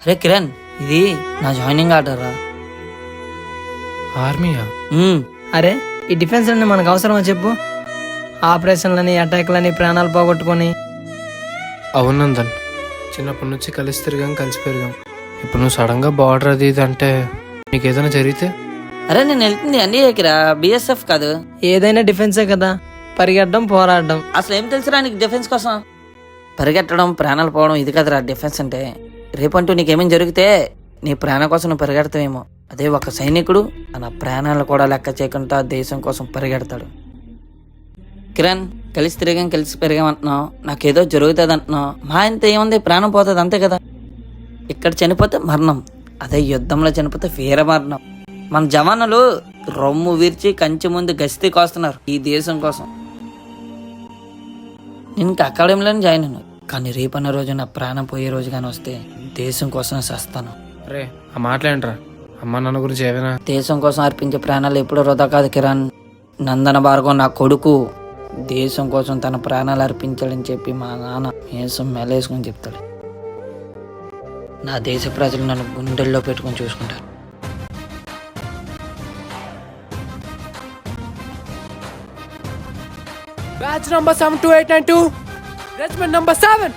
రే కిరణ్, ఇది నా joining order రా. ఆర్మీయా? అరే ఈ డిఫెన్స్ అన్ని మనకు అవసరమా చెప్పు? ఆపరేషన్లని అటాక్లని ప్రాణాలు పోగొట్టుకొని. అవును నందన్, చిన్నప్పటి నుంచి కలిసి తిరిగాం, కలిసి పెరిగాం. ఇప్పుడు నువ్వు సడన్గా బార్డర్ అది ఇది అంటే నీకేదైనా జరిగితే? అరే నేను వెళ్తుంది ఎన్డీఏకిరా, బిఎస్ఎఫ్ కాదు. ఏదైనా డిఫెన్సే కదా, పరిగెట్టడం పోరాడడం. అసలు ఏం తెలుసురా నీకు డిఫెన్స్ కోసం? పరిగెట్టడం, ప్రాణాలు పోవడం ఇది కదరా డిఫెన్స్ అంటే. రేపంటూ నీకేమేం జరిగితే నీ ప్రాణం కోసం నువ్వు పరిగెడతావేమో, అదే ఒక సైనికుడు తన ప్రాణాలు కూడా లెక్క చేయకుండా దేశం కోసం పరిగెడతాడు. కిరణ్, కలిసి తిరిగాం, కలిసి పెరిగామంటున్నావు, నాకేదో జరుగుతుంది అంటున్నావు. మా ఇంత ఏముంది, ప్రాణం పోతుంది అంతే కదా. ఇక్కడ చనిపోతే మరణం, అదే యుద్ధంలో చనిపోతే వీర మరణం. మన జవానులు రొమ్ము విరిచి కంచి ముందు గస్తీ కాస్తున్నారు ఈ దేశం కోసం. నేను ఇంకా అకాడమీలోనే జాయిన్ అయ్యాను, కానీ రేపన్న రోజు నా ప్రాణం పోయే రోజు కానీ వస్తే దేశం కోసం చేస్తాను. అరే ఆ మాట్లాడరా, అమ్మ నాన్న గురించి ఏమైనా? దేశం కోసం అర్పించే ప్రాణాలు ఎప్పుడూ వృధా కాదు కిరణ్. నందన భార్గవ్ నా కొడుకు దేశం కోసం తన ప్రాణాలు అర్పించాడని చెప్పి మా నాన్న మేసం మెలేసుకుని చెప్తాడు. నా దేశ ప్రజలు నన్ను గుండెల్లో పెట్టుకుని చూసుకుంటారు. Batch number 72892, regiment number 7.